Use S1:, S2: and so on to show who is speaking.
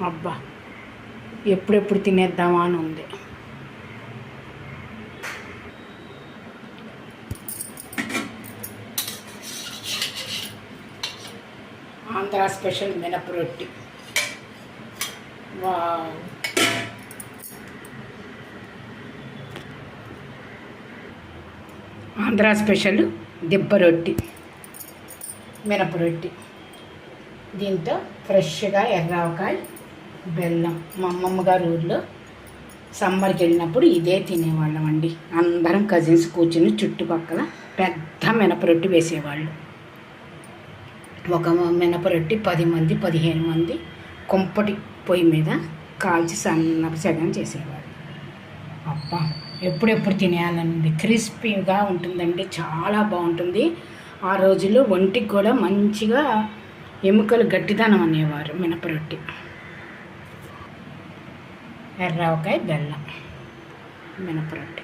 S1: అబ్బా ఎప్పుడెప్పుడు తినేద్దామా అని ఉంది. ఆంధ్ర స్పెషల్ మినపరొట్టి. వావ్, ఆంధ్ర స్పెషల్ దిబ్బ రొట్టి, మినపరొట్టి. దీంతో ఫ్రెష్గా ఎర్రావకాయ, బెల్లం. మా అమ్మమ్మ గారి ఊర్లో సమ్మర్కి వెళ్ళినప్పుడు ఇదే తినేవాళ్ళం అండి. అందరం కజిన్స్ కూర్చుని చుట్టుపక్కల పెద్ద మినపరొట్టి వేసేవాళ్ళు. ఒక మినపరొట్టి 10 మంది 15 మంది కుంపటి పొయ్యి మీద కాల్చి సన్నపు సగం చేసేవాళ్ళు. అబ్బా ఎప్పుడెప్పుడు తినేయాలనుంది. క్రిస్పీగా ఉంటుందండి, చాలా బాగుంటుంది. ఆ రోజుల్లో ఒంటికి కూడా మంచిగా ఎముకలు గట్టిదనం అనేవారు మినపరొట్టి. ఎర్రావకాయ, బెల్లం, మినపరొట్టి.